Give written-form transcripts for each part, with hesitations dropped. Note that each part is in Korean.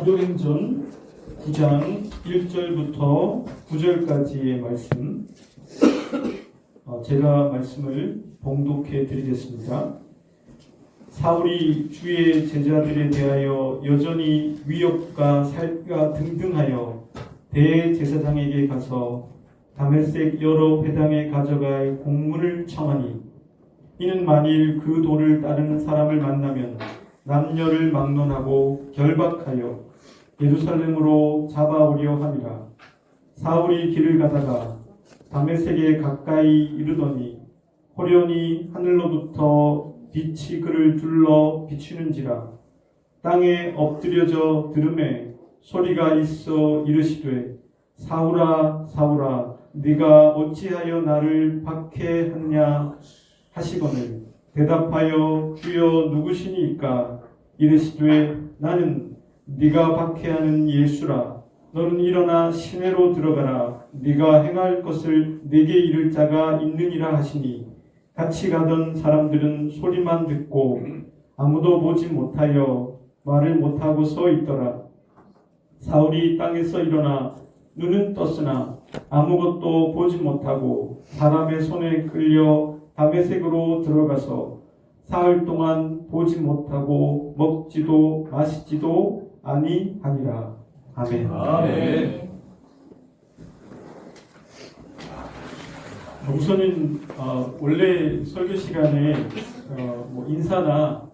사도행전 9장 1절부터 9절까지의 말씀, 제가 말씀을 봉독해 드리겠습니다. 사울이 주의 제자들에 대하여 여전히 위협과 살가 등등하여 대제사장에게 가서 다메섹 여러 회당에 가져갈 공문을 청하니, 이는 만일 그 도를 따르는 사람을 만나면 남녀를 막론하고 결박하여 예루살렘으로 잡아오려 함이라. 사울이 길을 가다가 다메섹에 가까이 이르더니 호련히 하늘로부터 빛이 그를 둘러 비추는지라. 땅에 엎드려져 들음에 소리가 있어 이르시되, 사울아 사울아 네가 어찌하여 나를 박해하느냐 하시거늘, 대답하여 주여 누구시니까? 이르시되, 나는 네가 박해하는 예수라. 너는 일어나 시내로 들어가라. 네가 행할 것을 네게 이를 자가 있느니라 하시니, 같이 가던 사람들은 소리만 듣고 아무도 보지 못하여 말을 못하고 서 있더라. 사울이 땅에서 일어나 눈은 떴으나 아무것도 보지 못하고 사람의 손에 끌려 다메섹으로 들어가서 사흘 동안 보지 못하고 먹지도 마시지도 아니하니라. 아멘. 아멘. 우선은 원래 설교 시간에 인사나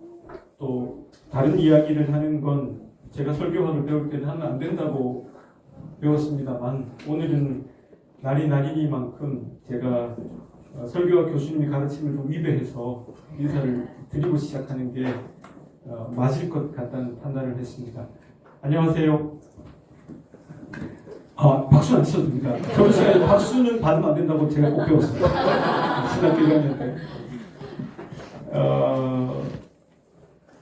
또 다른 이야기를 하는 건 제가 설교학을 배울 때는 하면 안 된다고 배웠습니다만, 오늘은 날이 날이니만큼 제가 설교학 교수님이 가르침을 좀 위배해서 인사를 드리고 시작하는 게 맞을 것 같다는 판단을 했습니다. 안녕하세요. 박수 안 치셔도 됩니다. 저번 시간에 박수는 받으면 안 된다고 제가 꼭 배웠습니다. 신학교 1학년 때.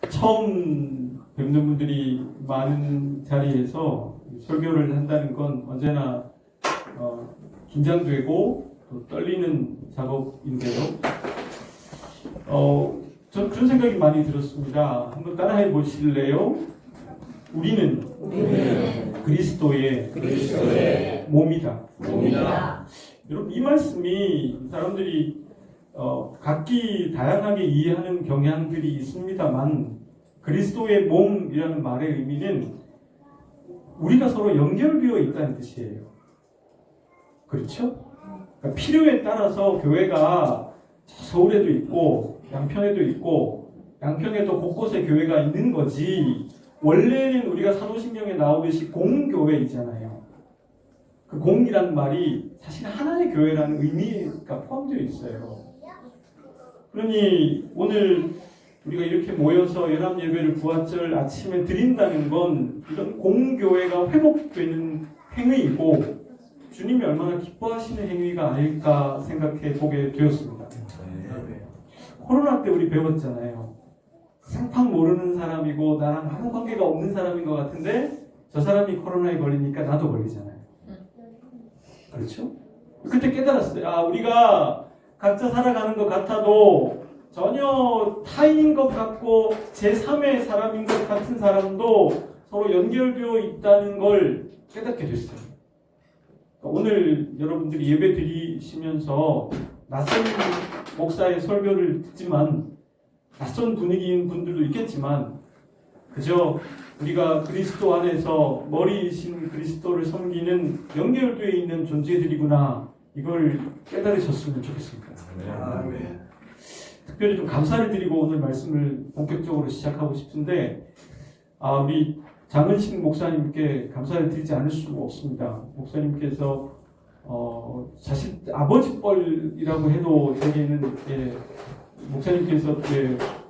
처음 뵙는 분들이 많은 자리에서 설교를 한다는 건 언제나 긴장되고 또 떨리는 작업인데요. 전 그런 생각이 많이 들었습니다. 한번 따라해 보실래요? 우리는 그리스도의 몸이다. 여러분, 이 말씀이 사람들이 각기 다양하게 이해하는 경향들이 있습니다만, 그리스도의 몸이라는 말의 의미는 우리가 서로 연결되어 있다는 뜻이에요. 그렇죠? 그러니까 필요에 따라서 교회가 서울에도 있고 양평에도 있고 양평에도 곳곳에 교회가 있는 거지, 원래는 우리가 사도신경에 나오듯이 공교회이잖아요. 그 공이라는 말이 사실 하나의 교회라는 의미가 포함되어 있어요. 그러니 오늘 우리가 이렇게 모여서 연합 예배를 부활절 아침에 드린다는 건 이런 공교회가 회복되는 행위이고, 주님이 얼마나 기뻐하시는 행위가 아닐까 생각해 보게 되었습니다. 코로나 때 우리 배웠잖아요. 생판 모르는 사람이고 나랑 아무 관계가 없는 사람인 것 같은데 저 사람이 코로나에 걸리니까 나도 걸리잖아요. 그렇죠? 그때 깨달았어요. 우리가 각자 살아가는 것 같아도 전혀 타인인 것 같고 제3의 사람인 것 같은 사람도 서로 연결되어 있다는 걸 깨닫게 됐어요. 오늘 여러분들이 예배 드리시면서 낯선 목사의 설교를 듣지만, 낯선 분위기인 분들도 있겠지만, 그저 우리가 그리스도 안에서 머리이신 그리스도를 섬기는 연결되어 있는 존재들이구나, 이걸 깨달으셨으면 좋겠습니다. 아멘. 특별히 좀 감사를 드리고 오늘 말씀을 본격적으로 시작하고 싶은데, 우리 장은식 목사님께 감사를 드리지 않을 수가 없습니다. 목사님께서 사실 아버지 뻘이라고 해도 제게는 목사님께서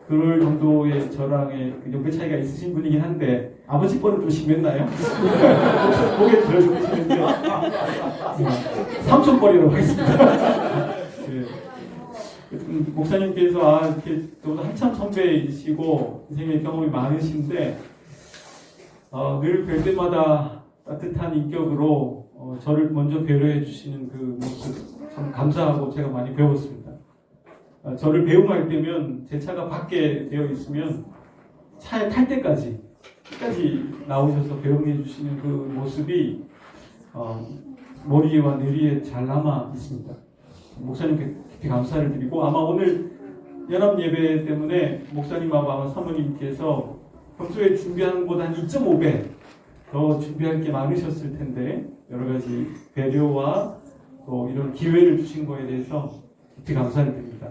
그럴 정도의 저랑의 연배 차이가 있으신 분이긴 한데, 아버지 뻘은 좀 심했나요? 고개 들어주시는데 삼촌 뻘이라고 하겠습니다. 목사님께서 이렇게 저보다 한참 선배이시고 인생의 경험이 많으신데, 늘 뵐 때마다 따뜻한 인격으로 저를 먼저 배려해 주시는 그 모습 참 감사하고 제가 많이 배웠습니다. 저를 배웅할 때면 제 차가 밖에 되어 있으면 차에 탈 때까지 끝까지 나오셔서 배웅해 주시는 그 모습이 머리와 뇌리에 잘 남아 있습니다. 목사님께 깊이 감사를 드리고 아마 오늘 연합 예배 때문에 목사님하고 아마 사모님께서 평소에 준비하는 것보다 한 2.5배 더 준비할 게 많으셨을 텐데 여러 가지 배려와 또 이런 기회를 주신 거에 대해서 깊이 감사를 드립니다.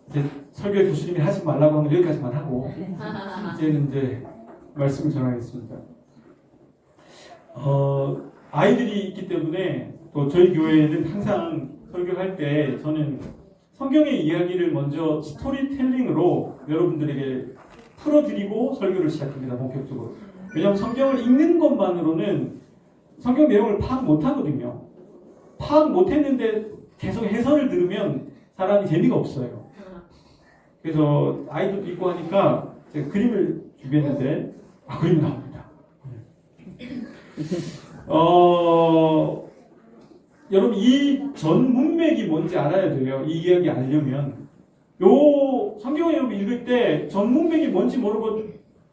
이제 설교 교수님이 하지 말라고 하면 여기까지만 하고 이제 말씀을 전하겠습니다. 아이들이 있기 때문에 또 저희 교회는 항상 설교할 때 저는 성경의 이야기를 먼저 스토리텔링으로 여러분들에게 풀어드리고 설교를 시작합니다. 본격적으로. 왜냐하면 성경을 읽는 것만으로는 성경 내용을 파악 못하거든요. 파악 못했는데 계속 해설을 들으면 사람이 재미가 없어요. 그래서 아이들도 있고 하니까 제가 그림을 준비했는데 그림이 나옵니다. 여러분 이 전 문맥이 뭔지 알아야 돼요. 이 이야기 알려면 요 성경을 여러분 읽을 때 전 문맥이 뭔지 모르고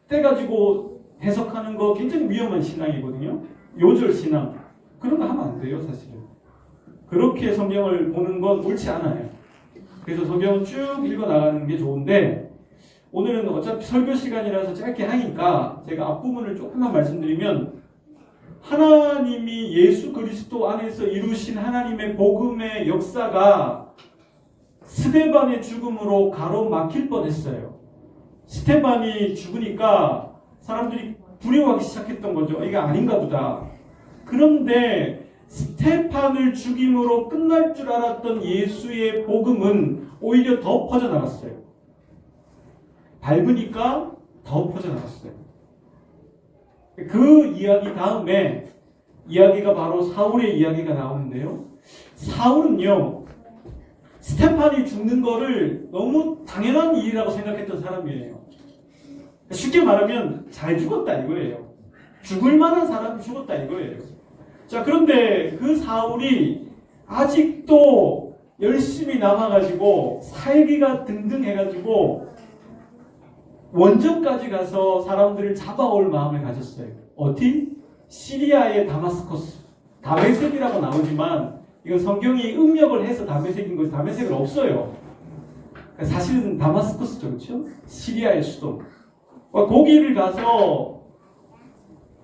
떼가지고 해석하는 거 굉장히 위험한 신앙이거든요. 요절 신앙 그런 거 하면 안 돼요. 사실은 그렇게 성경을 보는 건 옳지 않아요. 그래서 성경을 쭉 읽어 나가는 게 좋은데 오늘은 어차피 설교 시간이라서 짧게 하니까 제가 앞부분을 조금만 말씀드리면 하나님이 예수 그리스도 안에서 이루신 하나님의 복음의 역사가 스데반의 죽음으로 가로막힐 뻔했어요. 스데반이 죽으니까 사람들이 두려워하기 시작했던 거죠. 이게 아닌가 보다. 그런데 스테판을 죽임으로 끝날 줄 알았던 예수의 복음은 오히려 더 퍼져나갔어요. 밟으니까 더 퍼져나갔어요. 그 이야기 다음에 이야기가 바로 사울의 이야기가 나오는데요. 사울은요, 스테판이 죽는 거를 너무 당연한 일이라고 생각했던 사람이에요. 쉽게 말하면 잘 죽었다 이거예요. 죽을 만한 사람이 죽었다 이거예요. 자, 그런데 그 사울이 아직도 열심히 남아가지고 살기가 등등해가지고 원정까지 가서 사람들을 잡아올 마음을 가졌어요. 어디? 시리아의 다마스커스. 다메섹이라고 나오지만 이건 성경이 음력을 해서 다메섹인 것이 다메섹은 없어요. 사실은 다마스커스죠. 그렇죠? 시리아의 수도. 거기를 가서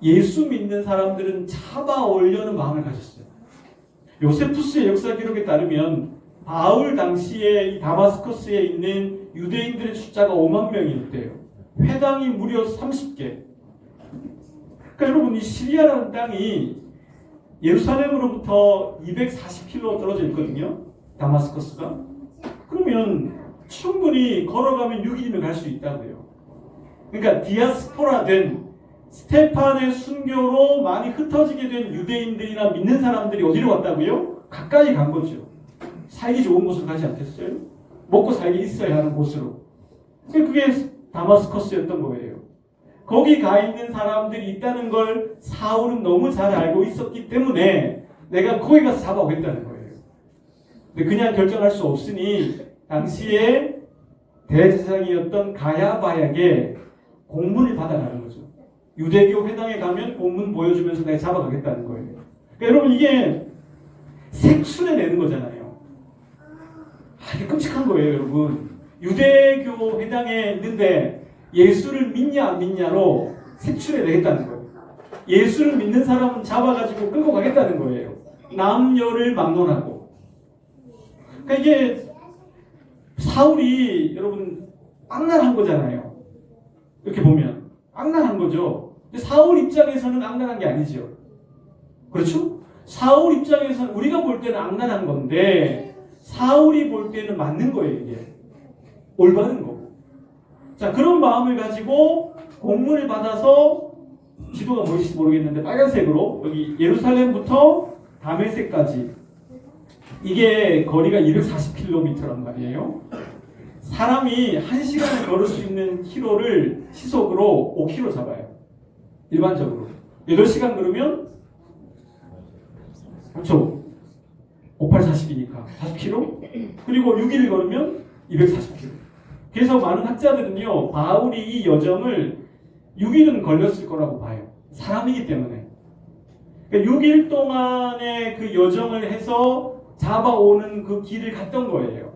예수 믿는 사람들은 잡아오려는 마음을 가졌어요. 요세푸스의 역사 기록에 따르면 바울 당시에 이 다마스커스에 있는 유대인들의 숫자가 5만 명이었대요. 회당이 무려 30개. 그러니까 여러분 이 시리아라는 땅이 예루살렘으로부터 240km 떨어져 있거든요. 다마스커스가. 그러면 충분히 걸어가면 6일이면 갈 수 있다고요. 그러니까 디아스포라된 스테판의 순교로 많이 흩어지게 된 유대인들이나 믿는 사람들이 어디로 왔다고요? 가까이 간 거죠. 살기 좋은 곳으로 가지 않겠어요? 먹고 살기 있어야 하는 곳으로. 그게 다마스커스였던 거예요. 거기 가 있는 사람들이 있다는 걸 사울은 너무 잘 알고 있었기 때문에 내가 거기 가서 잡아오겠다는 거예요. 근데 그냥 결정할 수 없으니 당시에 대제사장이었던 가야바에게 공문을 받아가는 거죠. 유대교 회당에 가면 공문 보여주면서 내가 잡아가겠다는 거예요. 그러니까 여러분 이게 색출해 내는 거잖아요. 이게 끔찍한 거예요, 여러분. 유대교 회당에 있는데 예수를 믿냐 안 믿냐로 색출해 내겠다는 거예요. 예수를 믿는 사람은 잡아가지고 끌고 가겠다는 거예요. 남녀를 막론하고. 그러니까 이게 사울이 여러분 악랄한 거잖아요. 이렇게 보면 악랄한 거죠. 근데 사울 입장에서는 악랄한 게 아니죠. 그렇죠? 사울 입장에서는 우리가 볼 때는 악랄한 건데 사울이 볼 때는 맞는 거예요. 이게 올바른 거고. 자, 그런 마음을 가지고 공문을 받아서 지도가 보이실지 모르겠는데 빨간색으로 여기 예루살렘부터 다메섹까지 이게 거리가 240km란 말이에요. 사람이 1시간에 걸을 수 있는 키로를 시속으로 5km 잡아요. 일반적으로. 8시간 걸으면 그렇죠. 5840이니까 40km. 그리고 6일 걸으면 240km. 그래서 많은 학자들은요, 바울이 이 여정을 6일은 걸렸을 거라고 봐요. 사람이기 때문에. 그러니까 6일 동안의 그 여정을 해서 잡아오는 그 길을 갔던 거예요.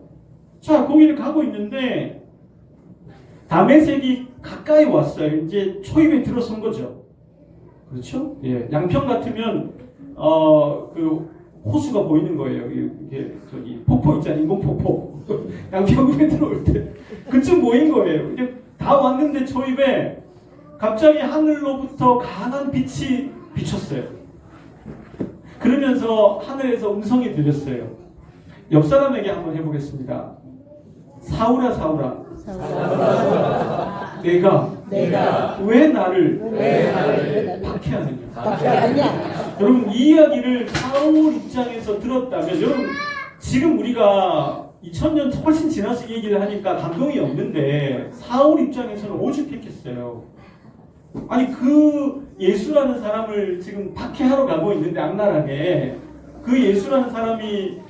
자, 거기를 가고 있는데 다메섹이 가까이 왔어요. 이제 초입에 들어선 거죠. 그렇죠? 예, 양평 같으면 그 호수가 보이는 거예요. 이게 저기 폭포 있잖아요. 인공 폭포. 양평에 들어올 때 그쯤 보인 거예요. 이제 다 왔는데 초입에 갑자기 하늘로부터 강한 빛이 비쳤어요. 그러면서 하늘에서 음성이 들렸어요. 옆 사람에게 한번 해보겠습니다. 사울아 사울아, 내가 왜 나를 박해하느냐. 여러분, 이 이야기를 사울 입장에서 들었다면, 여러분 지금 우리가 2000년 훨씬 지나서 얘기를 하니까 감동이 없는데 사울 입장에서는 오죽했겠어요. 아니, 그 예수라는 사람을 지금 박해하러 가고 있는데, 악랄하게 그 예수라는 사람이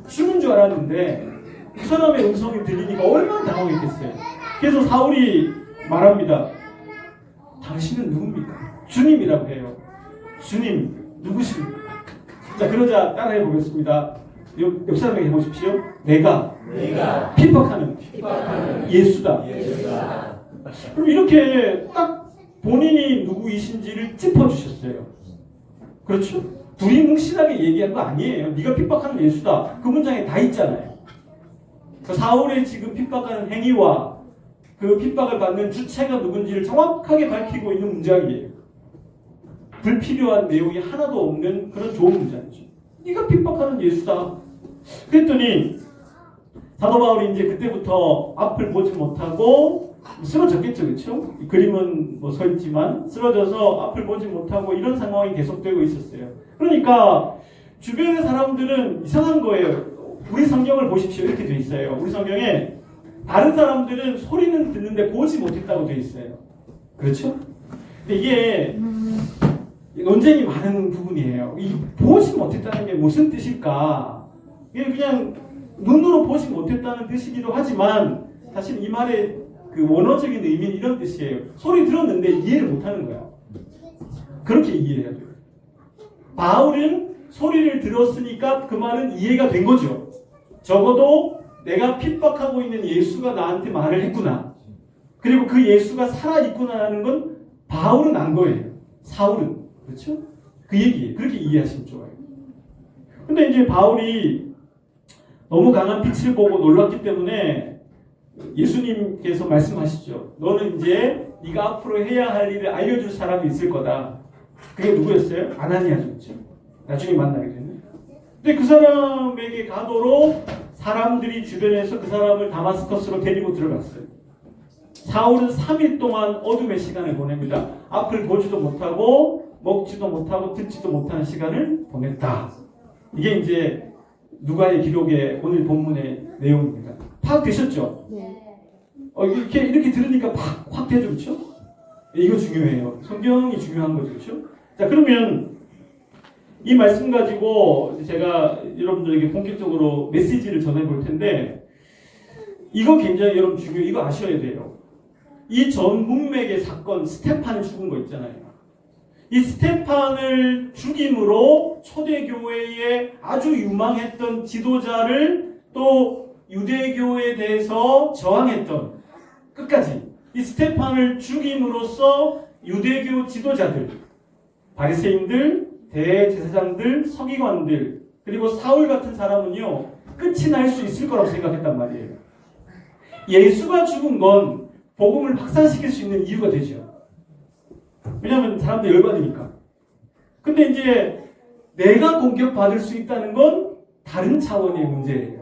죽은 줄 알았는데 그 사람의 음성이 들리니까 얼마나 당황했겠어요. 그래서 사울이 말합니다. 당신은 누굽니까? 주님이라고 해요. 주님 누구십니까? 자, 그러자 따라해 보겠습니다. 옆 사람에게 해보십시오. 내가 핍박하는 예수다. 그럼 이렇게 딱 본인이 누구이신지를 짚어주셨어요. 그렇죠? 두리뭉실하게 얘기한 거 아니에요. 네가 핍박하는 예수다. 그 문장에 다 있잖아요. 그 사울의 지금 핍박하는 행위와 그 핍박을 받는 주체가 누군지를 정확하게 밝히고 있는 문장이에요. 불필요한 내용이 하나도 없는 그런 좋은 문장이죠. 네가 핍박하는 예수다. 그랬더니 사도 바울이 이제 그때부터 앞을 보지 못하고 쓰러졌겠죠, 그렇죠? 이 그림은 뭐 서 있지만 쓰러져서 앞을 보지 못하고 이런 상황이 계속되고 있었어요. 그러니까 주변의 사람들은 이상한 거예요. 우리 성경을 보십시오. 이렇게 돼 있어요. 우리 성경에 다른 사람들은 소리는 듣는데 보지 못했다고 돼 있어요. 그렇죠? 근데 이게 논쟁이 많은 부분이에요. 이 보지 못했다는 게 무슨 뜻일까? 이게 그냥 눈으로 보지 못했다는 뜻이기도 하지만 사실 이 말의 그 원어적인 의미는 이런 뜻이에요. 소리 들었는데 이해를 못하는 거야. 그렇게 이해해야 돼요. 바울은 소리를 들었으니까 그 말은 이해가 된 거죠. 적어도 내가 핍박하고 있는 예수가 나한테 말을 했구나. 그리고 그 예수가 살아있구나라는 건 바울은 안 거예요. 사울은. 그렇죠? 그 얘기예요. 그렇게 이해하시면 좋아요. 근데 이제 바울이 너무 강한 빛을 보고 놀랐기 때문에 예수님께서 말씀하시죠. 너는 이제 네가 앞으로 해야 할 일을 알려줄 사람이 있을 거다. 그게 누구였어요? 아나니아였죠. 나중에 만나게 되는. 근데 그 사람에게 가도록 사람들이 주변에서 그 사람을 다마스커스로 데리고 들어갔어요. 사울은 3일 동안 어둠의 시간을 보냅니다. 앞을 보지도 못하고 먹지도 못하고 듣지도 못하는 시간을 보냈다. 이게 이제 누가의 기록의 오늘 본문의 내용입니다. 파악되셨죠? 네. 이렇게 들으니까 확 되죠, 그렇죠? 이거 중요해요. 성경이 중요한 거죠, 그렇죠? 자, 그러면 이 말씀 가지고 제가 여러분들에게 본격적으로 메시지를 전해 볼 텐데, 이거 굉장히 여러분 중요해요. 이거 아셔야 돼요. 이 전 문맥의 사건, 스테판이 죽은 거 있잖아요. 이 스테판을 죽임으로 초대교회에 아주 유망했던 지도자를 또 유대교에 대해서 저항했던 끝까지 이 스테판을 죽임으로써 유대교 지도자들, 바리새인들, 대제사장들, 서기관들 그리고 사울 같은 사람은요 끝이 날 수 있을 거라고 생각했단 말이에요. 예수가 죽은 건 복음을 확산시킬 수 있는 이유가 되죠. 왜냐하면 사람들 열받으니까. 근데 이제 내가 공격받을 수 있다는 건 다른 차원의 문제예요.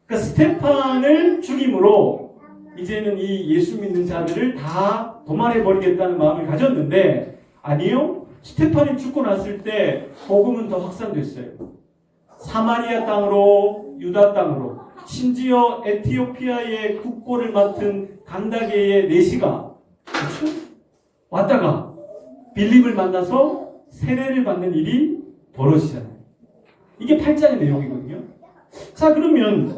그러니까 스테판을 죽임으로 이제는 이 예수 믿는 자들을 다 도말해버리겠다는 마음을 가졌는데 아니요. 스테판이 죽고 났을 때 복음은 더 확산됐어요. 사마리아 땅으로 유다 땅으로 심지어 에티오피아의 국보를 맡은 간다게의 내시가 그렇죠? 왔다가 빌립을 만나서 세례를 받는 일이 벌어지잖아요. 이게 8장의 내용이거든요. 자, 그러면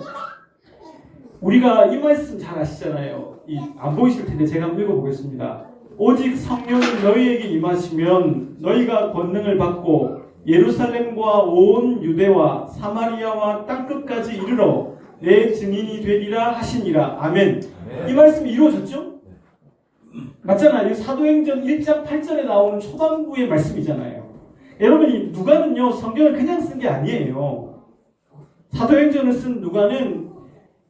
우리가 이 말씀 잘 아시잖아요. 안 보이실 텐데 제가 한번 읽어보겠습니다. 오직 성령이 너희에게 임하시면 너희가 권능을 받고 예루살렘과 온 유대와 사마리아와 땅끝까지 이르러 내 증인이 되리라 하시니라. 아멘. 이 말씀이 이루어졌죠? 맞잖아요. 사도행전 1장 8절에 나오는 초반부의 말씀이잖아요. 여러분이 누가는요 성경을 그냥 쓴 게 아니에요. 사도행전을 쓴 누가는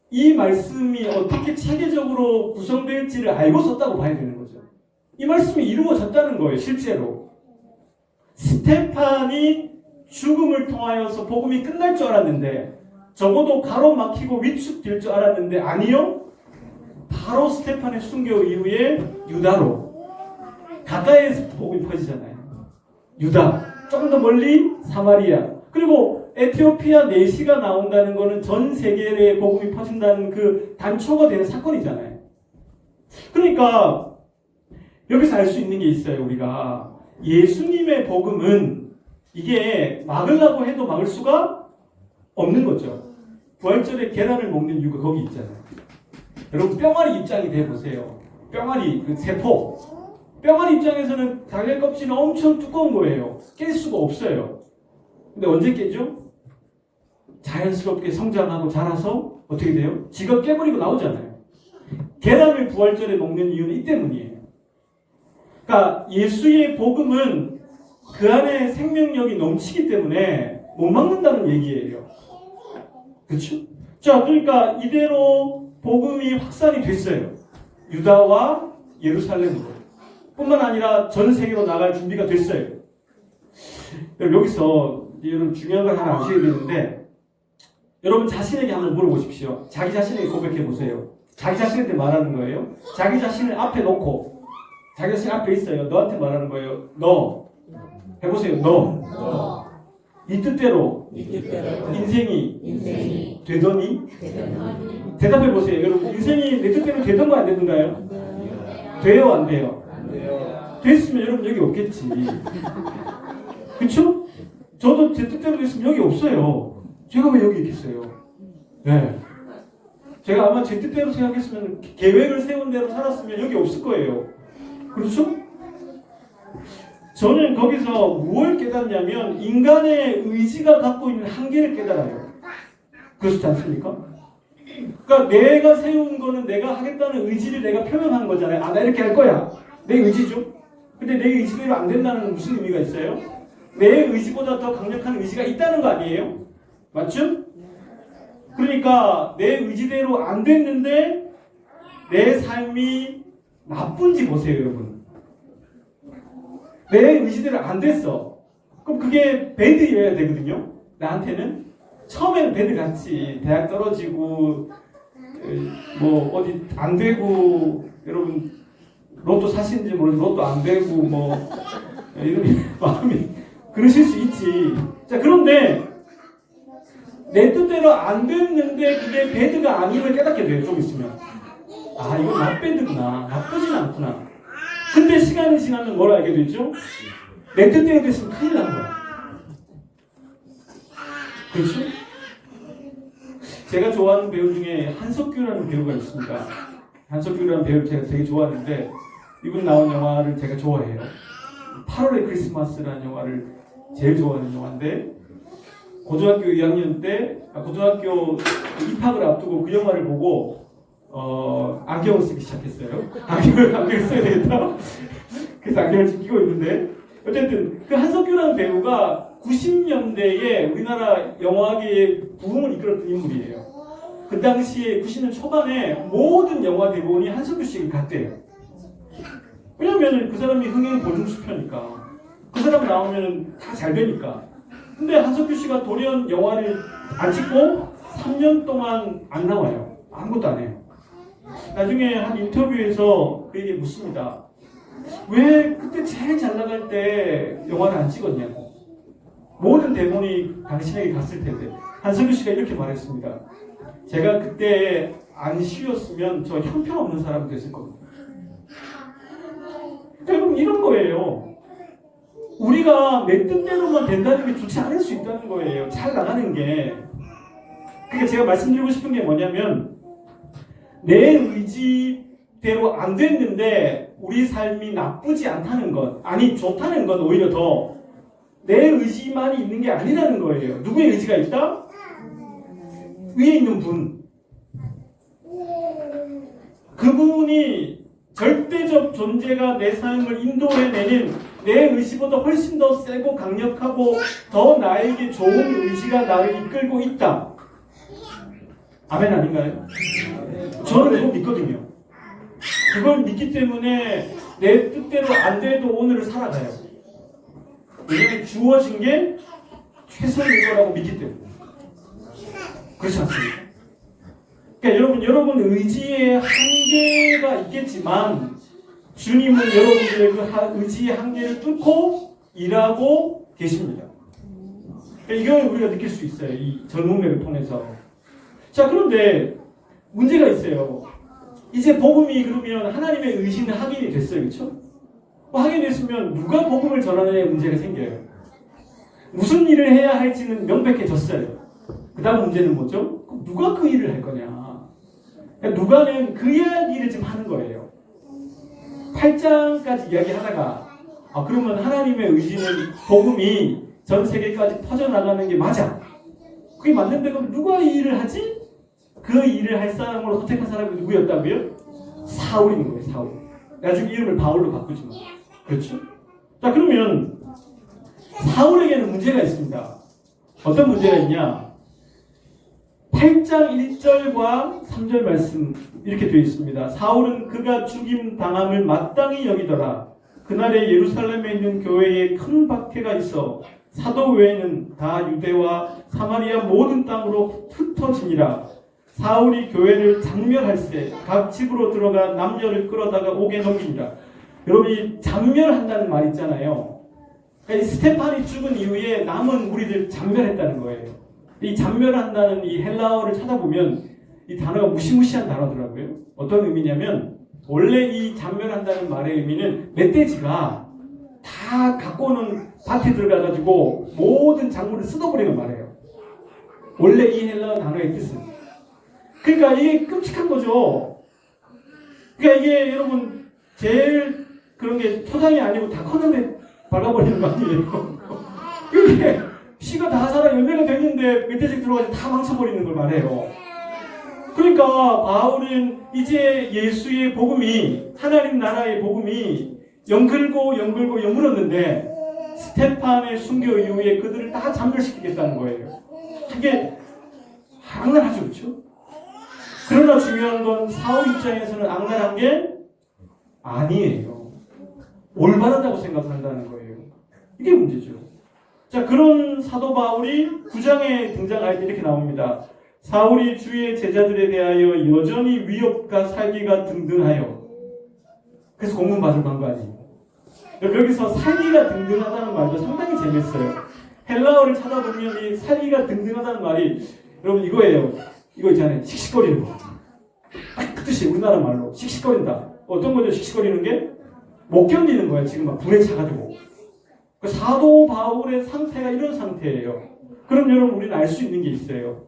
이 말씀이 어떻게 체계적으로 구성될지를 알고 썼다고 봐야 되는 거죠. 이 말씀이 이루어졌다는 거예요. 실제로 스테판이 죽음을 통하여서 복음이 끝날 줄 알았는데, 적어도 가로막히고 위축될 줄 알았는데 아니요. 바로 스테판의 순교 이후에 유다로 가까이에서 복음이 퍼지잖아요. 유다, 조금 더 멀리 사마리아, 그리고 에티오피아 내시가 나온다는 것은 전 세계에 복음이 퍼진다는 그 단초가 되는 사건이잖아요. 그러니까 여기서 알 수 있는 게 있어요. 우리가 예수님의 복음은 이게 막으려고 해도 막을 수가 없는 거죠. 부활절에 계란을 먹는 이유가 거기 있잖아요. 여러분 뿅아리 입장이 돼보세요. 뿅아리, 그 세포. 뿅아리 입장에서는 달걀 껍질은 엄청 두꺼운 거예요. 깰 수가 없어요. 근데 언제 깨죠? 자연스럽게 성장하고 자라서 어떻게 돼요? 지가 깨버리고 나오잖아요. 계란을 부활절에 먹는 이유는 이 때문이에요. 그러니까 예수의 복음은 그 안에 생명력이 넘치기 때문에 못 막는다는 얘기예요. 그렇죠? 자, 그러니까 이대로 복음이 확산이 됐어요. 유다와 예루살렘으로. 뿐만 아니라 전 세계로 나갈 준비가 됐어요. 여기서 여러분 중요한 걸 하나 아셔야 되는데, 여러분 자신에게 한번 물어보십시오. 자기 자신에게 고백해 보세요. 자기 자신한테 말하는 거예요. 자기 자신을 앞에 놓고, 자기 자신 앞에 있어요. 너한테 말하는 거예요. 너 해보세요. 너 이 뜻대로 인생이 되더니? 대답해 보세요. 여러분 인생이 내 뜻대로 되던가 안 되던가요? 돼요 안 돼요? 됐으면 여러분 여기 없겠지. 그쵸? 저도 제 뜻대로 됐으면 여기 없어요. 제가 왜 여기 있겠어요? 네. 제가 아마 제 뜻대로 생각했으면, 계획을 세운 대로 살았으면 여기 없을 거예요. 그렇죠? 저는 거기서 무엇을 깨닫냐면 인간의 의지가 갖고 있는 한계를 깨달아요. 그렇지 않습니까? 그러니까 내가 세운 거는 내가 하겠다는 의지를 내가 표명하는 거잖아요. 아, 나 이렇게 할 거야. 내 의지죠. 근데 내 의지대로 안 된다는 무슨 의미가 있어요? 내 의지보다 더 강력한 의지가 있다는 거 아니에요? 맞죠? 그러니까 내 의지대로 안 됐는데 내 삶이 나쁜지 보세요, 여러분. 내 의지대로 안 됐어. 그럼 그게 배드여야 되거든요. 나한테는 처음에는 배드 같이 대학 떨어지고 뭐 어디 안 되고, 여러분 로또 사시는지 모르는데 로또 안 되고 뭐 이런 마음이 그러실 수 있지. 자, 그런데 내 뜻대로 안 됐는데 그게 배드가 아님을 깨닫게 돼요. 좀 있으면. 아, 이건 not 배드구나. 나쁘진 않구나. 근데 시간이 지나면 뭘 알게 되죠? 내 뜻대로 됐으면 큰일 난 거야. 그렇죠? 제가 좋아하는 배우 중에 한석규라는 배우가 있습니다. 한석규라는 배우를 제가 되게 좋아하는데, 이분 나온 영화를 제가 좋아해요. 8월의 크리스마스라는 영화를 제일 좋아하는 영화인데, 고등학교 2학년 때, 고등학교 입학을 앞두고 그 영화를 보고 안경을 쓰기 시작했어요. 안경을 써야 되겠다. 그래서 안경을 지금 끼고 있는데, 어쨌든 그 한석규라는 배우가 90년대에 우리나라 영화계의 부흥을 이끌었던 인물이에요. 그 당시에 90년 초반에 모든 영화 대본이 한석규 씨에게 갔대요. 왜냐면 그 사람이 흥행 보증 수표니까. 그 사람 나오면 다 잘 되니까. 근데 한석규 씨가 돌연 영화를 안 찍고 3년 동안 안 나와요. 아무것도 안 해요. 나중에 한 인터뷰에서 그 얘기 묻습니다. 왜 그때 제일 잘 나갈 때 영화를 안 찍었냐고. 모든 대본이 당신에게 갔을 텐데. 한석규 씨가 이렇게 말했습니다. 제가 그때 안 쉬었으면 저 형편없는 사람이 됐을 겁니다. 여러분, 이런 거예요. 우리가 내 뜻대로만 된다는 게 좋지 않을 수 있다는 거예요. 잘 나가는 게. 그러니까 제가 말씀드리고 싶은 게 뭐냐면, 내 의지대로 안 됐는데 우리 삶이 나쁘지 않다는 것, 아니 좋다는 건 오히려 더 내 의지만이 있는 게 아니라는 거예요. 누구의 의지가 있다? 위에 있는 분. 그분이 절대적 존재가 내 삶을 인도해내는 내 의지보다 훨씬 더 세고 강력하고 더 나에게 좋은 의지가 나를 이끌고 있다. 아멘 아닌가요? 저는 그거 믿거든요. 그걸 믿기 때문에 내 뜻대로 안 돼도 오늘을 살아가요. 왜냐면 주어진 게 최선일 거라고 믿기 때문에. 그렇지 않습니까? 그러니까 여러분 의지의 한계가 있겠지만 주님은 여러분들의 그 의지의 한계를 뚫고 일하고 계십니다. 그러니까 이걸 우리가 느낄 수 있어요. 이 젊음을 통해서. 자, 그런데 문제가 있어요. 이제 복음이 그러면 하나님의 의지는 확인이 됐어요. 그렇죠? 확인됐으면 누가 복음을 전하느냐의 문제가 생겨요. 무슨 일을 해야 할지는 명백해졌어요. 그 다음 문제는 뭐죠? 누가 그 일을 할 거냐. 그러니까 누가는 그 이야기를 지금 하는 거예요. 8장까지 이야기하다가 그러면 하나님의 의지는 복음이 전 세계까지 퍼져나가는 게 맞아. 그게 맞는데 그럼 누가 이 일을 하지? 그 일을 할 사람으로 선택한 사람이 누구였다고요? 사울인 거예요. 사울. 나중에 이름을 바울로 바꾸지만. 그렇죠? 자, 그러면 사울에게는 문제가 있습니다. 어떤 문제가 있냐? 8장 1절과 3절 말씀 이렇게 되어 있습니다. 사울은 그가 죽임 당함을 마땅히 여기더라. 그날에 예루살렘에 있는 교회에 큰 박해가 있어 사도 외에는 다 유대와 사마리아 모든 땅으로 흩어지니라. 사울이 교회를 장멸할세 각 집으로 들어가 남녀를 끌어다가 옥에 넘기니라. 여러분 이 장멸한다는 말 있잖아요. 그러니까 이 스테판이 죽은 이후에 남은 무리들 장멸했다는 거예요. 이 장멸한다는 이 헬라어를 찾아보면 이 단어가 무시무시한 단어더라고요. 어떤 의미냐면 원래 이 장멸한다는 말의 의미는 멧돼지가 다 갖고 오는 밭에 들어가가지고 모든 작물을 쓸어버리는 말이에요. 원래 이 헬라어 단어의 뜻은. 그러니까 이게 끔찍한 거죠. 그러니까 이게 여러분 제일 그런 게 초장이 아니고 다 컸는데 발라버리는 거 아니에요. 이게 씨가 다 자라 열매가 됐는데 멧돼지 들어가서 다 망쳐버리는 걸 말해요. 그러니까 바울은 이제 예수의 복음이 하나님 나라의 복음이 연글었는데 스테판의 순교 이후에 그들을 다 잠멸시키겠다는 거예요. 이게 악랄하죠, 그렇죠? 그러나 중요한 건 사울 입장에서는 악랄한 게 아니에요. 올바르다고 생각한다는 거예요. 이게 문제죠. 자, 그런 사도 바울이 9장에 등장할 때 이렇게 나옵니다. 사울이 주의 제자들에 대하여 여전히 위협과 살기가 등등하여. 그래서 공문 받으러 간 거 아니에요. 여기서 살기가 등등하다는 말도 상당히 재밌어요. 헬라어를 찾아보면 이 살기가 등등하다는 말이 여러분 이거예요. 이거 있잖아요. 씩씩거리는 거. 딱 그 뜻이 우리나라 말로 씩씩거린다. 어떤 거죠? 씩씩거리는 게? 못 견디는 거예요. 지금 막 불에 차가지고. 사도 바울의 상태가 이런 상태예요. 그럼 여러분 우리는 알 수 있는 게 있어요.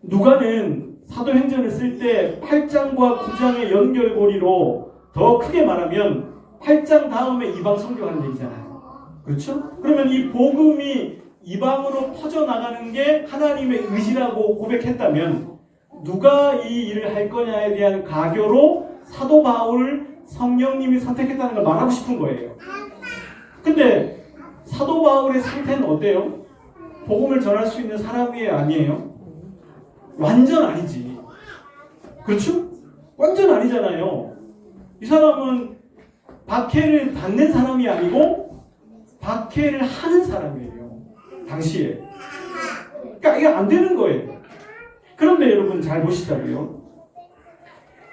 누가는 사도행전을 쓸 때 8장과 9장의 연결고리로 더 크게 말하면 8장 다음에 이방 선교하는 얘기잖아요. 그렇죠? 그러면 이 복음이 이방으로 퍼져나가는 게 하나님의 의지라고 고백했다면 누가 이 일을 할 거냐에 대한 가교로 사도 바울을 성령님이 선택했다는 걸 말하고 싶은 거예요. 근데 사도 바울의 상태는 어때요? 복음을 전할 수 있는 사람이 아니에요? 완전 아니지. 그렇죠? 완전 아니잖아요. 이 사람은 박해를 받는 사람이 아니고 박해를 하는 사람이에요. 당시에. 그러니까 이게 안 되는 거예요. 그런데 여러분 잘 보시자고요.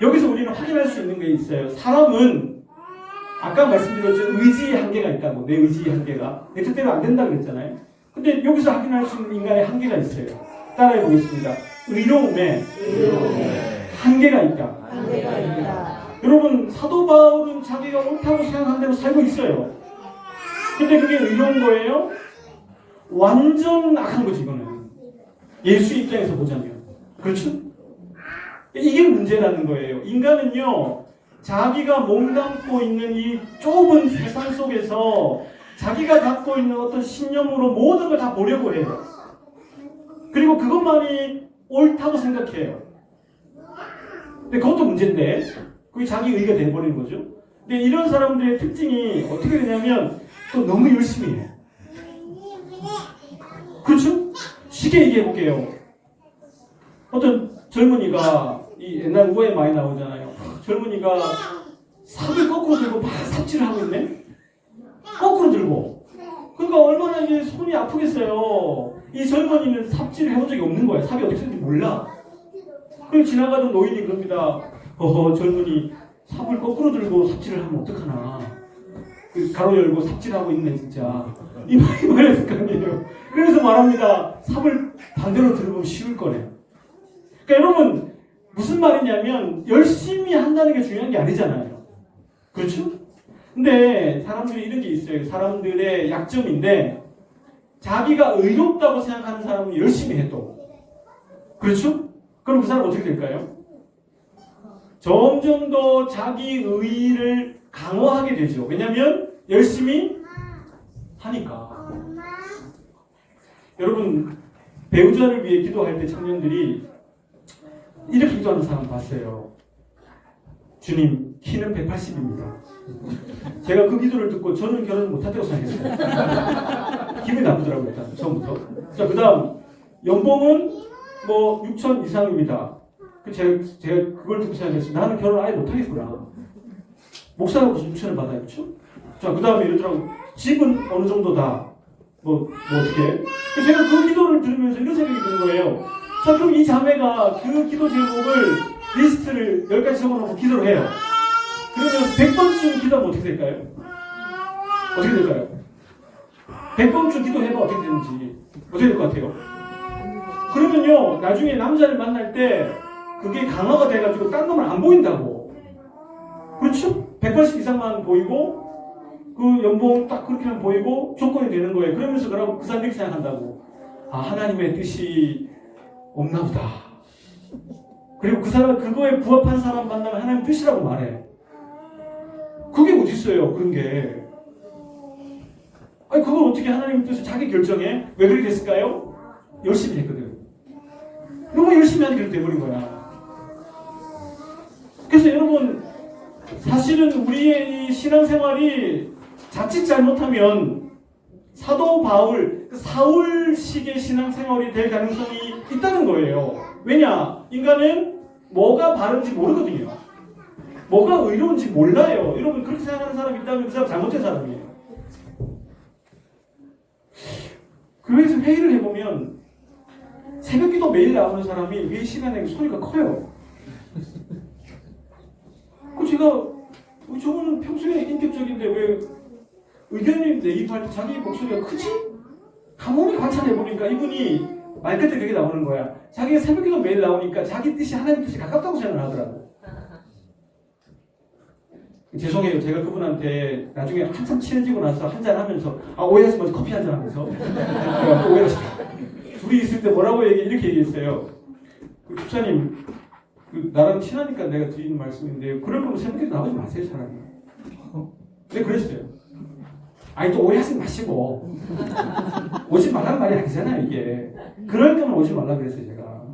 여기서 우리는 확인할 수 있는 게 있어요. 사람은 아까 말씀드렸죠. 의지의 한계가 있다고. 내 의지의 한계가. 내 뜻대로 안 된다고 그랬잖아요. 근데 여기서 확인할 수 있는 인간의 한계가 있어요. 따라해 보겠습니다. 의로움에 한계가 있다. 여러분 사도 바울은 자기가 옳다고 생각한 대로 살고 있어요. 근데 그게 의로운 거예요? 완전 악한 거지 이거는. 예수 입장에서 보자면. 그렇죠? 이게 문제라는 거예요. 인간은요 자기가 몸담고 있는 이 좁은 세상 속에서 자기가 갖고 있는 어떤 신념으로 모든 걸 다 보려고 해요. 그리고 그것만이 옳다고 생각해요. 근데 그것도 문제인데 그게 자기 의가 돼버리는 거죠. 근데 이런 사람들의 특징이 어떻게 되냐면 또 너무 열심히 해요. 그렇죠? 쉽게 얘기해 볼게요. 어떤 젊은이가 이 옛날 우화에 많이 나오잖아요. 젊은이가 삽을 거꾸로 들고 막 삽질을 하고 있네. 거꾸로 들고. 그러니까 얼마나 이게 손이 아프겠어요. 이 젊은이는 삽질을 해본 적이 없는 거야. 삽이 어떻게 되는지 몰라. 그리고 지나가던 노인이 그럽니다. 젊은이 삽을 거꾸로 들고 삽질을 하면 어떡하나. 가로 열고 삽질하고 있네 진짜. 이 말했을 거 아니에요. 그래서 말합니다. 삽을 반대로 들으면 쉬울 거래요. 그러니까 여러분 무슨 말이냐면 열심히 한다는 게 중요한 게 아니잖아요. 그렇죠? 근데 사람들이 이런 게 있어요. 사람들의 약점인데 자기가 의롭다고 생각하는 사람은 열심히 해도 그렇죠? 그럼 그 사람 어떻게 될까요? 점점 더 자기 의의를 강화하게 되죠. 왜냐하면 열심히 하니까. 여러분 배우자를 위해 기도할 때 청년들이 이렇게 기도하는 사람 봤어요. 주님 키는 180입니다. 제가 그 기도를 듣고 저는 결혼 못했다고 생각했어요. 기분이 나쁘더라고요. 일단 처음부터. 자, 그 다음 연봉은 뭐 6천 이상입니다. 제가 그걸 듣고 생각했어요. 나는 결혼 아예 못하겠구나. 목사가 무슨 6천을 받아요. 그렇죠? 자, 그 다음에 이러더라고요. 집은 어느 정도다. 뭐 어떻게? 제가 그 기도를 들으면서 이런 생각이 드는 거예요. 자, 그럼 이 자매가 그 기도 제목을 리스트를 10가지 적어놓고 기도를 해요. 그러면 100번쯤 기도하면 어떻게 될까요? 어떻게 될까요? 100번쯤 기도해봐 어떻게 되는지 어떻게 될 것 같아요? 그러면요 나중에 남자를 만날 때 그게 강화가 돼가지고 딴 놈은 안 보인다고. 그렇죠? 180 이상만 보이고 그 연봉 딱 그렇게만 보이고 조건이 되는 거예요. 그러면서 그러고 그 사람이 이렇게 생각한다고. 아, 하나님의 뜻이 없나 보다. 그리고 그 사람 그거에 부합한 사람 만나면 하나님 뜻이라고 말해. 그게 어디 있어요? 그런 게. 아니 그걸 어떻게 하나님 뜻을 자기 결정해? 왜 그렇게 했을까요? 열심히 했거든. 너무 열심히 하니까 그렇게 돼버린 거야. 그래서 여러분 사실은 우리의 이 신앙생활이 자칫 잘못하면 사도 바울, 사울식의 신앙생활이 될 가능성이 있다는 거예요. 왜냐? 인간은 뭐가 바른지 모르거든요. 뭐가 의로운지 몰라요. 여러분 그렇게 생각하는 사람이 있다면 그 사람 잘못된 사람이에요. 그래서 회의를 해보면 새벽기도 매일 나오는 사람이 회의 시간에 소리가 커요. 제가 저는 평소에 인격적인데 왜 의견을 내입할 때 자기 목소리가 크지? 가만히 관찰해보니까 이분이 말끝에 그게 나오는 거야. 자기가 새벽기도 매일 나오니까 자기 뜻이 하나님 뜻이 가깝다고 생각을 하더라고. 죄송해요. 제가 그분한테 나중에 한참 친해지고 나서 한잔하면서 오해하지 마세요. 커피 한잔 하면서 또 오해하시죠. 둘이 있을 때 뭐라고 이렇게 얘기했어요. 집사님 나랑 친하니까 내가 드리는 말씀인데 그럴 거면 새벽기도 나오지 마세요. 차라리. 네 그랬어요. 아니 또 오해하지 마시고 오지 말라는 말이 아니잖아요. 이게. 그럴 거면 오지 말라 그랬어요. 제가.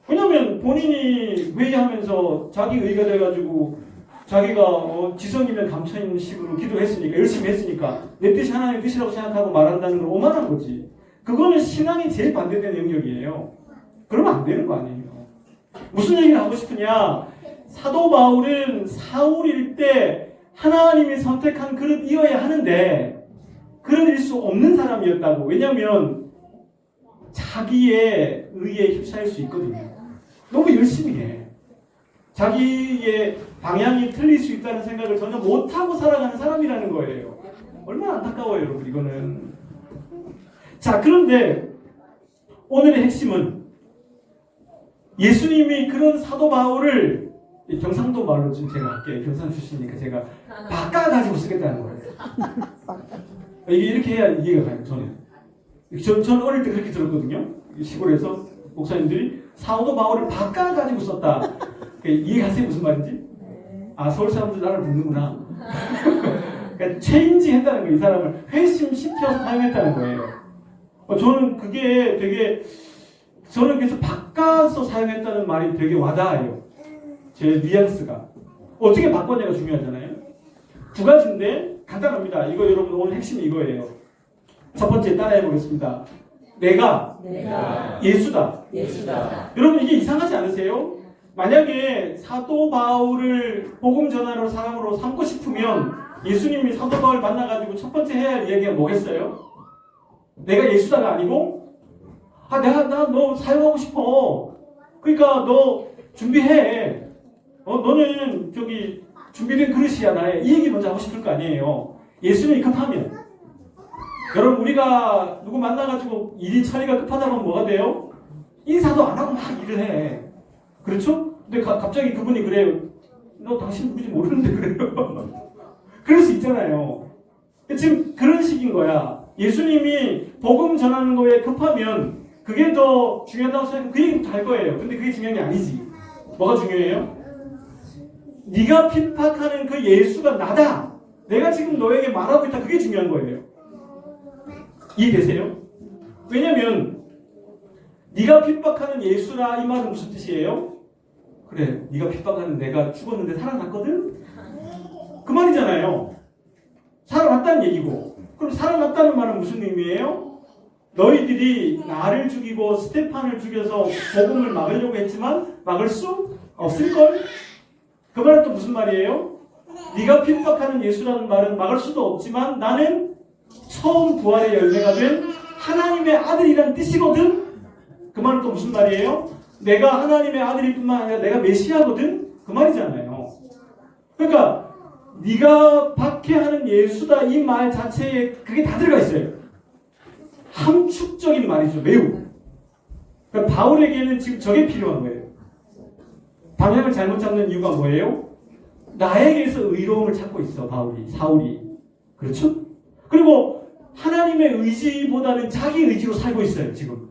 왜냐면 본인이 회의하면서 자기 의가 돼가지고 자기가 지성이면 감춰있는 식으로 기도했으니까 열심히 했으니까 내 뜻이 하나님의 뜻이라고 생각하고 말한다는 걸 오만한 거지. 그거는 신앙이 제일 반대되는 영역이에요. 그러면 안 되는 거 아니에요. 무슨 얘기를 하고 싶으냐? 사도 바울은 사울일 때 하나님이 선택한 그릇이어야 하는데 그릇일 수 없는 사람이었다고. 왜냐하면 자기의 의에 휩싸일 수 있거든요. 너무 열심히 해. 자기의 방향이 틀릴 수 있다는 생각을 전혀 못하고 살아가는 사람이라는 거예요. 얼마나 안타까워요, 여러분, 이거는. 자, 그런데 오늘의 핵심은 예수님이 그런 사도 바울을 경상도 말로 지금 제가 할게요. 경상 출신이니까 제가 바꿔가지고 쓰겠다는 거예요. 이게 이렇게 해야 이해가 가요, 저는. 전 어릴 때 그렇게 들었거든요. 시골에서 목사님들이 사도 바울을 바꿔가지고 썼다. 이해가세요? 무슨 말인지? 아, 서울 사람들 나를 듣는구나. 그러니까 체인지 했다는 거예요. 이 사람을 회심시켜서 사용했다는 거예요. 저는 그게 되게, 저는 그래서 바꿔서 사용했다는 말이 되게 와닿아요. 제 뉘앙스가. 어떻게 바꿨냐가 중요하잖아요. 두 가지인데 간단합니다. 이거 여러분 오늘 핵심이 이거예요. 첫 번째 따라해 보겠습니다. 내가 예수다. 여러분 이게 이상하지 않으세요? 만약에 사도 바울을 복음 전하러 사람으로 삼고 싶으면 예수님이 사도 바울 만나가지고 첫 번째 해야 할 얘기가 뭐겠어요? 내가 예수다가 아니고 나 너 사용하고 싶어. 그러니까 너 준비해. 너는 저기 준비된 그릇이야 나의. 이 얘기 먼저 하고 싶을 거 아니에요. 예수님이 급하면. 여러분 우리가 누구 만나가지고 일이 처리가 급하다 보면 뭐가 돼요? 인사도 안 하고 막 일을 해. 그렇죠? 근데 갑자기 그분이 그래요. 너 당신 누구지 모르는데 그래요. 그럴 수 있잖아요. 지금 그런 식인 거야. 예수님이 복음 전하는 거에 급하면 그게 더 중요하다고 생각하면 그 얘기부터 할 거예요. 근데 그게 중요한 게 아니지. 뭐가 중요해요? 네가 핍박하는 그 예수가 나다. 내가 지금 너에게 말하고 있다. 그게 중요한 거예요. 이해되세요? 왜냐면 네가 핍박하는 예수라 이 말은 무슨 뜻이에요? 그래, 네가 핍박하는 내가 죽었는데 살아났거든? 그 말이잖아요. 살아났다는 얘기고. 그럼 살아났다는 말은 무슨 의미예요? 너희들이 나를 죽이고 스테판을 죽여서 복음을 막으려고 했지만 막을 수 없을걸? 그 말은 또 무슨 말이에요? 네가 핍박하는 예수라는 말은 막을 수도 없지만 나는 처음 부활의 열매가 된 하나님의 아들이란 뜻이거든? 그 말은 또 무슨 말이에요? 내가 하나님의 아들일 뿐만 아니라 내가 메시아거든? 그 말이잖아요. 그러니까 네가 박해하는 예수다 이 말 자체에 그게 다 들어가 있어요. 함축적인 말이죠. 매우. 그러니까 바울에게는 지금 저게 필요한 거예요. 방향을 잘못 잡는 이유가 뭐예요? 나에게서 의로움을 찾고 있어. 사울이. 그렇죠? 그리고 하나님의 의지보다는 자기 의지로 살고 있어요. 지금.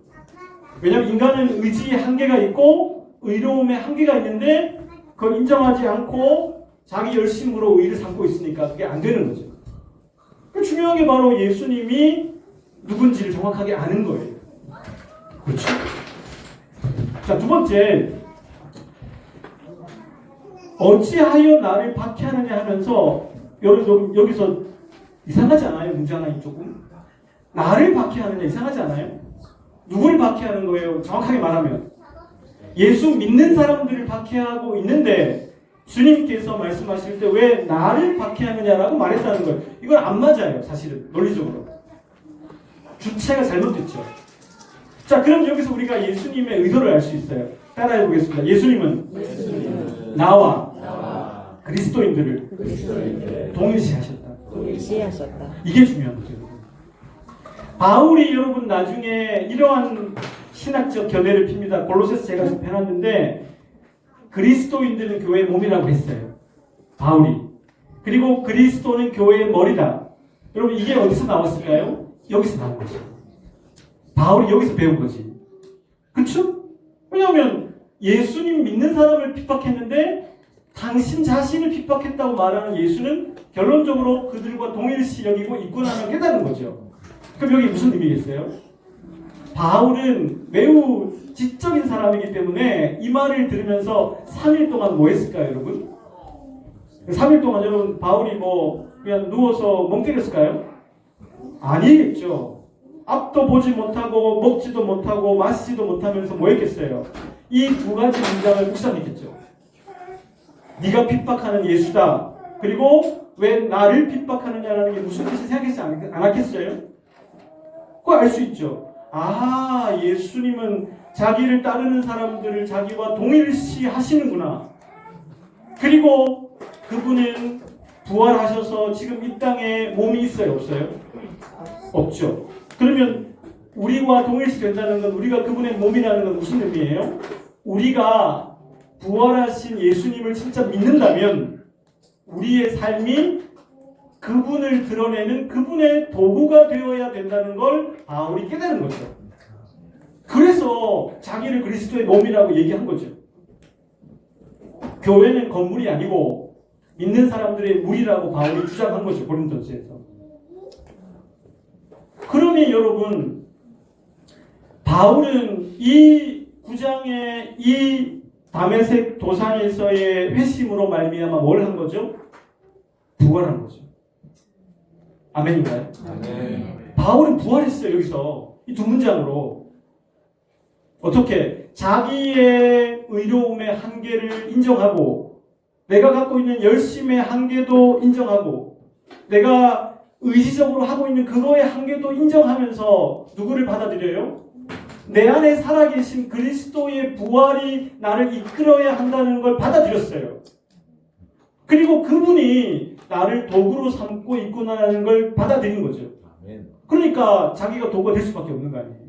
왜냐하면 인간은 의지의 한계가 있고 의로움의 한계가 있는데 그걸 인정하지 않고 자기 열심으로 의를 삼고 있으니까 그게 안 되는 거죠. 중요한 게 바로 예수님이 누군지를 정확하게 아는 거예요. 그렇죠? 자, 두 번째, 어찌하여 나를 박해하느냐 하면서 여기서 이상하지 않아요? 문장이 조금 나를 박해하느냐 이상하지 않아요? 누구를 박해하는 거예요? 정확하게 말하면 예수 믿는 사람들을 박해하고 있는데 주님께서 말씀하실 때 왜 나를 박해하느냐라고 말했다는 거예요. 이건 안 맞아요. 사실은 논리적으로 주체가 잘못됐죠. 자, 그럼 여기서 우리가 예수님의 의도를 알 수 있어요. 따라해 보겠습니다. 예수님은 나와 그리스도인들을 동일시하셨다. 이게 중요한 거죠. 바울이 여러분 나중에 이러한 신학적 견해를 핍니다. 골로새서 제가 좀 해놨는데 그리스도인들은 교회의 몸이라고 했어요. 바울이. 그리고 그리스도는 교회의 머리다. 여러분 이게 어디서 나왔을까요? 여기서 나온 거죠. 바울이 여기서 배운 거지. 그렇죠? 왜냐하면 예수님 믿는 사람을 핍박했는데 당신 자신을 핍박했다고 말하는 예수는 결론적으로 그들과 동일시 여기고 있구나를 깨달은 거죠. 그럼 여기 무슨 의미겠어요? 바울은 매우 지적인 사람이기 때문에 이 말을 들으면서 3일 동안 뭐 했을까요, 여러분? 3일 동안 여러분 바울이 그냥 누워서 멍 때렸을까요? 아니겠죠. 앞도 보지 못하고 먹지도 못하고 마시지도 못하면서 뭐 했겠어요? 이 두 가지 문장을 묵상했겠죠. 네가 핍박하는 예수다. 그리고 왜 나를 핍박하느냐라는 게 무슨 뜻인지 생각했지 않았겠어요? 그거 알 수 있죠. 아, 예수님은 자기를 따르는 사람들을 자기와 동일시 하시는구나. 그리고 그분은 부활하셔서 지금 이 땅에 몸이 있어요? 없어요? 없죠. 그러면 우리와 동일시 된다는 건 우리가 그분의 몸이라는 건 무슨 의미예요? 우리가 부활하신 예수님을 진짜 믿는다면 우리의 삶이 그분을 드러내는 그분의 도구가 되어야 된다는 걸 바울이 깨달은 거죠. 그래서 자기를 그리스도의 몸이라고 얘기한 거죠. 교회는 건물이 아니고 믿는 사람들의 무리라고 바울이 주장한 거죠. 고린도서에서. 그러면 여러분, 바울은 이 9장의 이 다메섹 도상에서의 회심으로 말미암아 뭘 한 거죠? 부활한 거죠. 아멘인가요? 아멘. 바울은 부활했어요. 여기서 이 두 문장으로. 어떻게? 자기의 의로움의 한계를 인정하고 내가 갖고 있는 열심의 한계도 인정하고 내가 의지적으로 하고 있는 그거의 한계도 인정하면서 누구를 받아들여요? 내 안에 살아계신 그리스도의 부활이 나를 이끌어야 한다는 걸 받아들였어요. 그리고 그분이 나를 도구로 삼고 있구나라는 걸 받아들인 거죠. 아멘. 그러니까 자기가 도구가 될 수밖에 없는 거 아니에요.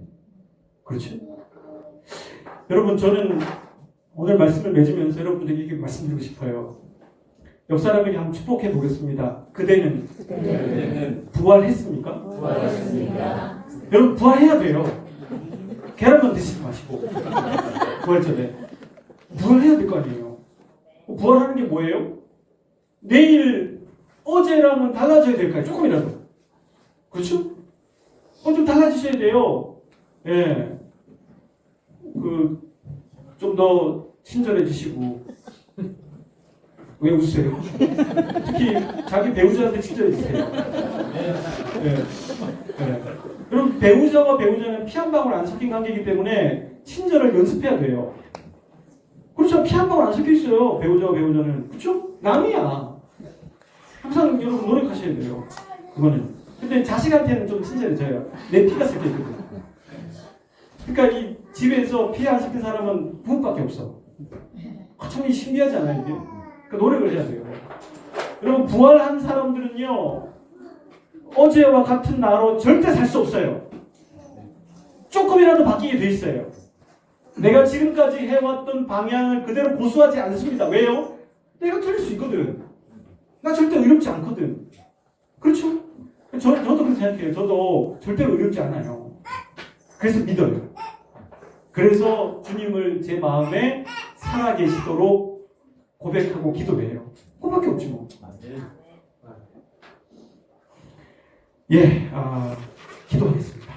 그렇죠? 여러분, 저는 오늘 말씀을 맺으면서 여러분들에게 이렇게 말씀드리고 싶어요. 옆 사람에게 한번 축복해 보겠습니다. 그대는 부활했습니까? 부활했습니다. 여러분, 부활해야 돼요. 계란만 드시지 마시고 부활 전에 부활해야 될 거 아니에요. 부활하는 게 뭐예요? 내일 어제랑은 달라져야 될까요? 조금이라도. 그렇죠? 좀 달라지셔야 돼요. 예. 좀 더 친절해지시고. 왜 웃으세요? 특히 자기 배우자한테 친절해지세요. 예. 여러분, 배우자와 배우자는 피 한 방울 안 섞인 관계이기 때문에 친절을 연습해야 돼요. 그렇죠? 피 한 방울 안 섞여 있어요. 배우자와 배우자는. 그렇죠? 남이야. 항상 여러분 노력하셔야 돼요. 그거는. 근데 자식한테는 좀 친절해져요. 내 피가 섞여 있거든. 그러니까 이 집에서 피 안 섞인 사람은 부부밖에 없어. 참 신기하지 않아요, 이게? 그러니까 노력을 해야 돼요. 여러분, 부활한 사람들은요, 어제와 같은 나로 절대 살 수 없어요. 조금이라도 바뀌게 돼 있어요. 내가 지금까지 해왔던 방향을 그대로 고수하지 않습니다. 왜요? 내가 틀릴 수 있거든. 나 절대 의롭지 않거든. 그렇죠? 저도 그렇게 생각해요. 저도 절대로 의롭지 않아요. 그래서 믿어요. 그래서 주님을 제 마음에 살아계시도록 고백하고 기도해요. 그거밖에 없지 뭐. 예, 기도하겠습니다.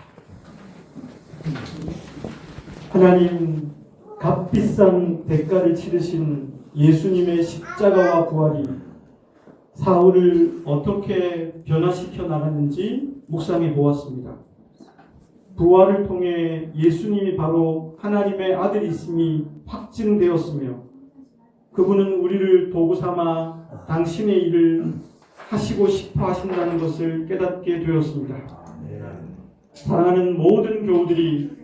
하나님, 값비싼 대가를 치르신 예수님의 십자가와 부활이 사울을 어떻게 변화시켜 나갔는지 묵상해 보았습니다. 부활을 통해 예수님이 바로 하나님의 아들이심이 확증되었으며 그분은 우리를 도구 삼아 당신의 일을 하시고 싶어 하신다는 것을 깨닫게 되었습니다. 사랑하는 모든 교우들이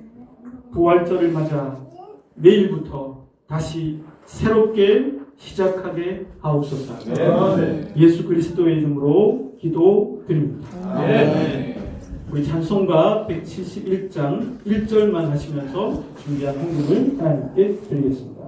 부활절을 맞아 내일부터 다시 새롭게 시작하게 하옵소서. 예수 그리스도의 이름으로 기도드립니다. 우리 찬송가 171장 1절만 하시면서 준비한 헌금을 하나님께 드리겠습니다.